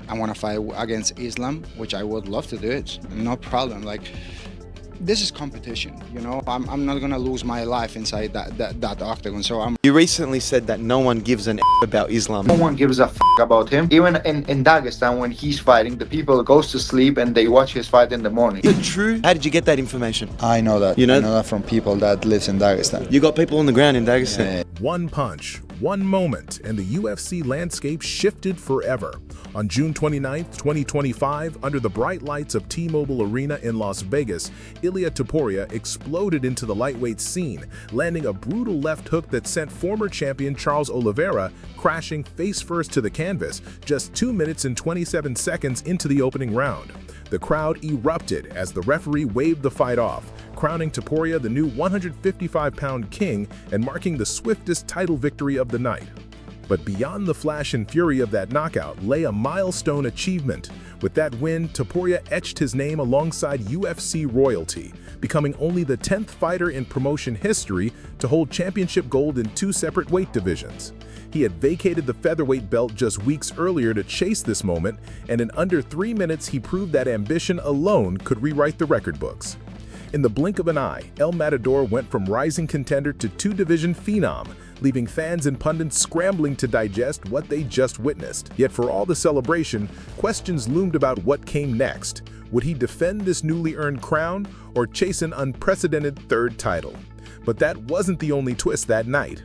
I want to fight against Islam, which I would love to do it, no problem. Like, this is competition, you know. I'm not gonna lose my life inside that octagon. So You recently said that no one gives an about Islam. No one gives a about him. Even in Dagestan, when he's fighting, the people goes to sleep and they watch his fight in the morning. Is it true? How did you get that information? I know that. You know? I know that from people that lives in Dagestan. You got people on the ground in Dagestan. Yeah. One punch, one moment, and the UFC landscape shifted forever. On June 29, 2025, under the bright lights of T-Mobile Arena in Las Vegas, Ilia Topuria exploded into the lightweight scene, landing a brutal left hook that sent former champion Charles Oliveira crashing face-first to the canvas just 2 minutes and 27 seconds into the opening round. The crowd erupted as the referee waved the fight off, crowning Topuria the new 155-pound king and marking the swiftest title victory of the night. But beyond the flash and fury of that knockout lay a milestone achievement. With that win, Topuria etched his name alongside UFC royalty, becoming only the 10th fighter in promotion history to hold championship gold in 2 separate weight divisions. He had vacated the featherweight belt just weeks earlier to chase this moment, and in under 3 minutes he proved that ambition alone could rewrite the record books. In the blink of an eye, El Matador went from rising contender to 2-division phenom, leaving fans and pundits scrambling to digest what they just witnessed. Yet for all the celebration, questions loomed about what came next. Would he defend this newly earned crown or chase an unprecedented 3rd title? But that wasn't the only twist that night.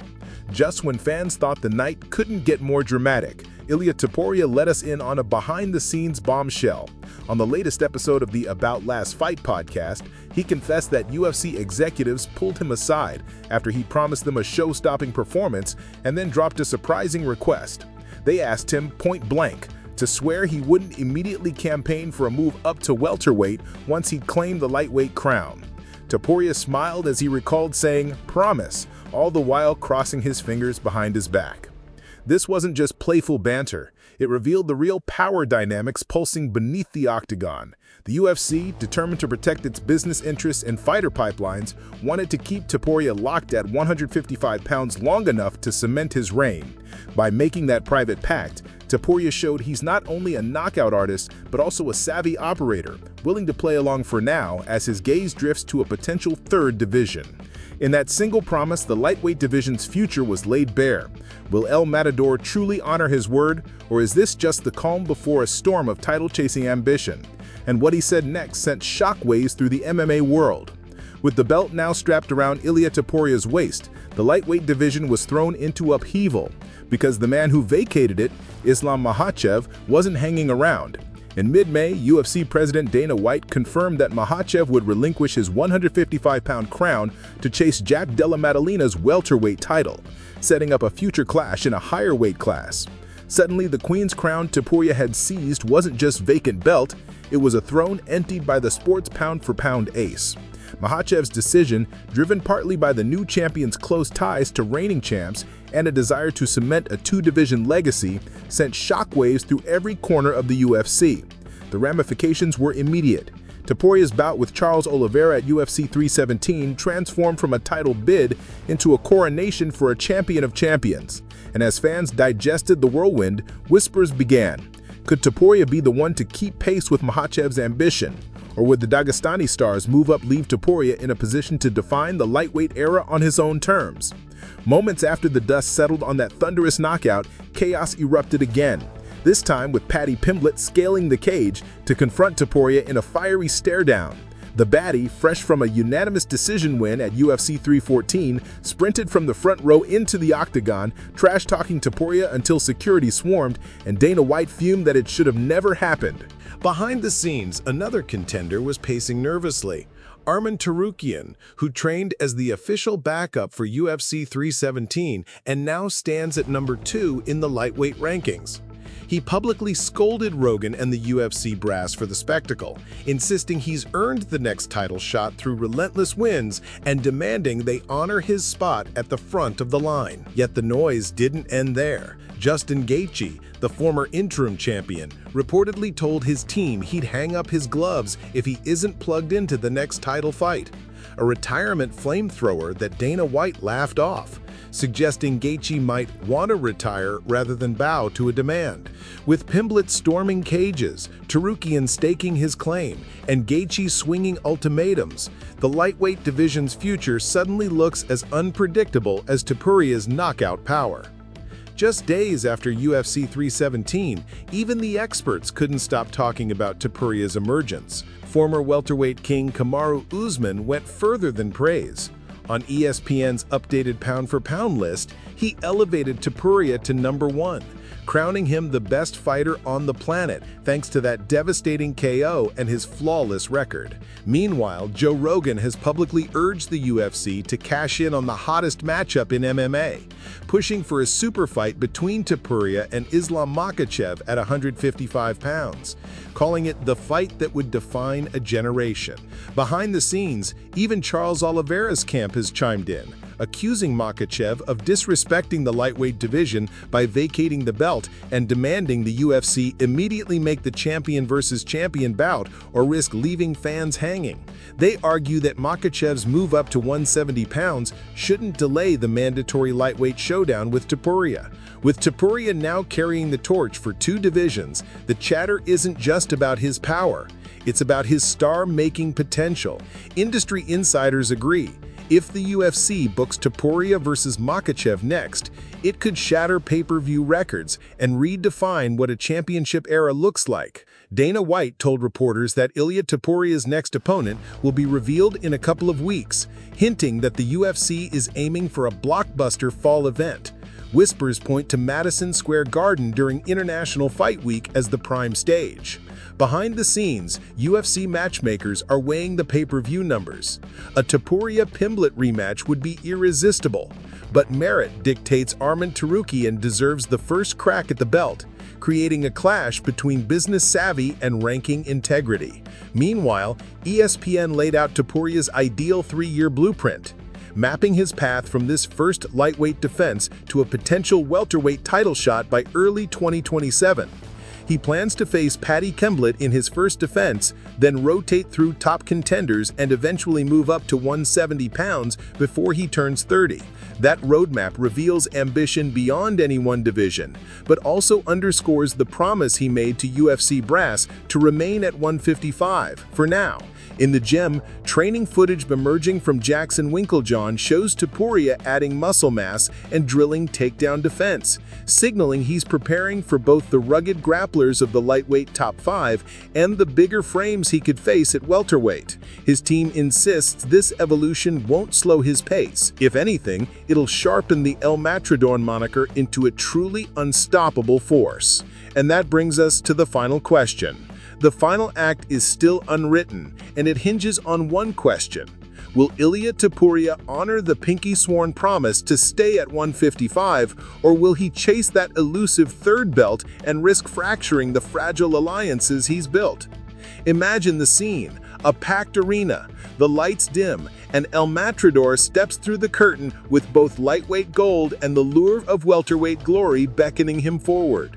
Just when fans thought the night couldn't get more dramatic, Ilia Topuria let us in on a behind-the-scenes bombshell. On the latest episode of the About Last Fight podcast, he confessed that UFC executives pulled him aside after he promised them a show-stopping performance and then dropped a surprising request. They asked him point-blank to swear he wouldn't immediately campaign for a move up to welterweight once he'd claimed the lightweight crown. Topuria smiled as he recalled saying, "Promise," all the while crossing his fingers behind his back. This wasn't just playful banter. It revealed the real power dynamics pulsing beneath the octagon. The UFC, determined to protect its business interests and fighter pipelines, wanted to keep Topuria locked at 155 pounds long enough to cement his reign. By making that private pact, Topuria showed he's not only a knockout artist, but also a savvy operator, willing to play along for now as his gaze drifts to a potential 3rd division. In that single promise, the lightweight division's future was laid bare. Will El Matador truly honor his word, or is this just the calm before a storm of title-chasing ambition? And what he said next sent shockwaves through the MMA world. With the belt now strapped around Ilia Topuria's waist, the lightweight division was thrown into upheaval, because the man who vacated it, Islam Makhachev, wasn't hanging around. In mid-May, UFC President Dana White confirmed that Makhachev would relinquish his 155-pound crown to chase Jack Della Madalena's welterweight title, setting up a future clash in a higher weight class. Suddenly, the Queen's crown Topuria had seized wasn't just vacant belt, it was a throne emptied by the sport's pound-for-pound ace. Makhachev's decision, driven partly by the new champion's close ties to reigning champs and a desire to cement a 2-division legacy, sent shockwaves through every corner of the UFC. The ramifications were immediate. Topuria's bout with Charles Oliveira at UFC 317 transformed from a title bid into a coronation for a champion of champions. And as fans digested the whirlwind, whispers began. Could Topuria be the one to keep pace with Makhachev's ambition? Or would the Dagestani stars move up, leave Topuria in a position to define the lightweight era on his own terms? Moments after the dust settled on that thunderous knockout, chaos erupted again, this time with Paddy Pimblett scaling the cage to confront Topuria in a fiery stare-down. The baddie, fresh from a unanimous decision win at UFC 314, sprinted from the front row into the octagon, trash-talking Topuria until security swarmed, and Dana White fumed that it should have never happened. Behind the scenes, another contender was pacing nervously. Arman Tsarukyan, who trained as the official backup for UFC 317 and now stands at number 2 in the lightweight rankings. He publicly scolded Rogan and the UFC brass for the spectacle, insisting he's earned the next title shot through relentless wins and demanding they honor his spot at the front of the line. Yet the noise didn't end there. Justin Gaethje, the former interim champion, reportedly told his team he'd hang up his gloves if he isn't plugged into the next title fight. a retirement flamethrower that Dana White laughed off, suggesting Gaethje might want to retire rather than bow to a demand. With Pimblett storming cages, Topuria staking his claim, and Gaethje swinging ultimatums, the lightweight division's future suddenly looks as unpredictable as Topuria's knockout power. Just days after UFC 317, even the experts couldn't stop talking about Topuria's emergence. Former welterweight king Kamaru Usman went further than praise. On ESPN's updated pound-for-pound list, he elevated Topuria to #1, crowning him the best fighter on the planet thanks to that devastating KO and his flawless record. Meanwhile, Joe Rogan has publicly urged the UFC to cash in on the hottest matchup in MMA, pushing for a super fight between Topuria and Islam Makhachev at 155 pounds, calling it the fight that would define a generation. Behind the scenes, even Charles Oliveira's camp has chimed in, accusing Makhachev of disrespecting the lightweight division by vacating the belt and demanding the UFC immediately make the champion versus champion bout or risk leaving fans hanging. They argue that Makhachev's move up to 170 pounds shouldn't delay the mandatory lightweight showdown with Topuria. With Topuria now carrying the torch for 2 divisions, the chatter isn't just about his power, it's about his star-making potential. Industry insiders agree. If the UFC books Topuria versus Makhachev next, it could shatter pay-per-view records and redefine what a championship era looks like. Dana White told reporters that Ilia Topuria's next opponent will be revealed in a couple of weeks, hinting that the UFC is aiming for a blockbuster fall event. Whispers point to Madison Square Garden during International Fight Week as the prime stage. Behind the scenes, UFC matchmakers are weighing the pay-per-view numbers. A Topuria-Pimblett rematch would be irresistible, but merit dictates Arman Tsarukyan deserves the first crack at the belt, creating a clash between business savvy and ranking integrity. Meanwhile, ESPN laid out Topuria's ideal 3-year blueprint, mapping his path from this first lightweight defense to a potential welterweight title shot by early 2027. He plans to face Paddy Pimblett in his first defense, then rotate through top contenders and eventually move up to 170 pounds before he turns 30. That roadmap reveals ambition beyond any one division, but also underscores the promise he made to UFC brass to remain at 155 for now. In the gem, training footage emerging from Jackson Winklejohn shows Topuria adding muscle mass and drilling takedown defense, signaling he's preparing for both the rugged grapplers of the lightweight top 5 and the bigger frames he could face at welterweight. His team insists this evolution won't slow his pace. If anything, it'll sharpen the El Matador moniker into a truly unstoppable force. And that brings us to the final question. The final act is still unwritten, and it hinges on one question. Will Ilia Topuria honor the pinky-sworn promise to stay at 155, or will he chase that elusive third belt and risk fracturing the fragile alliances he's built? Imagine the scene, a packed arena, the lights dim, and El Matador steps through the curtain with both lightweight gold and the lure of welterweight glory beckoning him forward.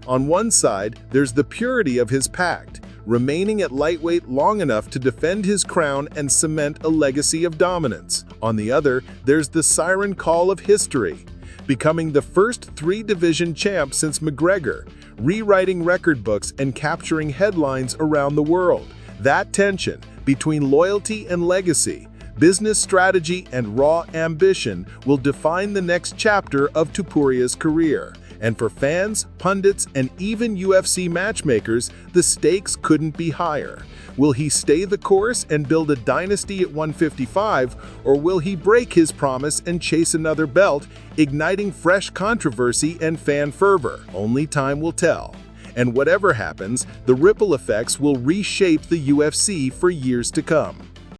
On one side, there's the purity of his pact, remaining at lightweight long enough to defend his crown and cement a legacy of dominance. On the other, there's the siren call of history, becoming the first 3-division champ since McGregor, rewriting record books and capturing headlines around the world. That tension between loyalty and legacy, business strategy and raw ambition will define the next chapter of Topuria's career. And for fans, pundits, and even UFC matchmakers, the stakes couldn't be higher. Will he stay the course and build a dynasty at 155, or will he break his promise and chase another belt, igniting fresh controversy and fan fervor? Only time will tell. And whatever happens, the ripple effects will reshape the UFC for years to come.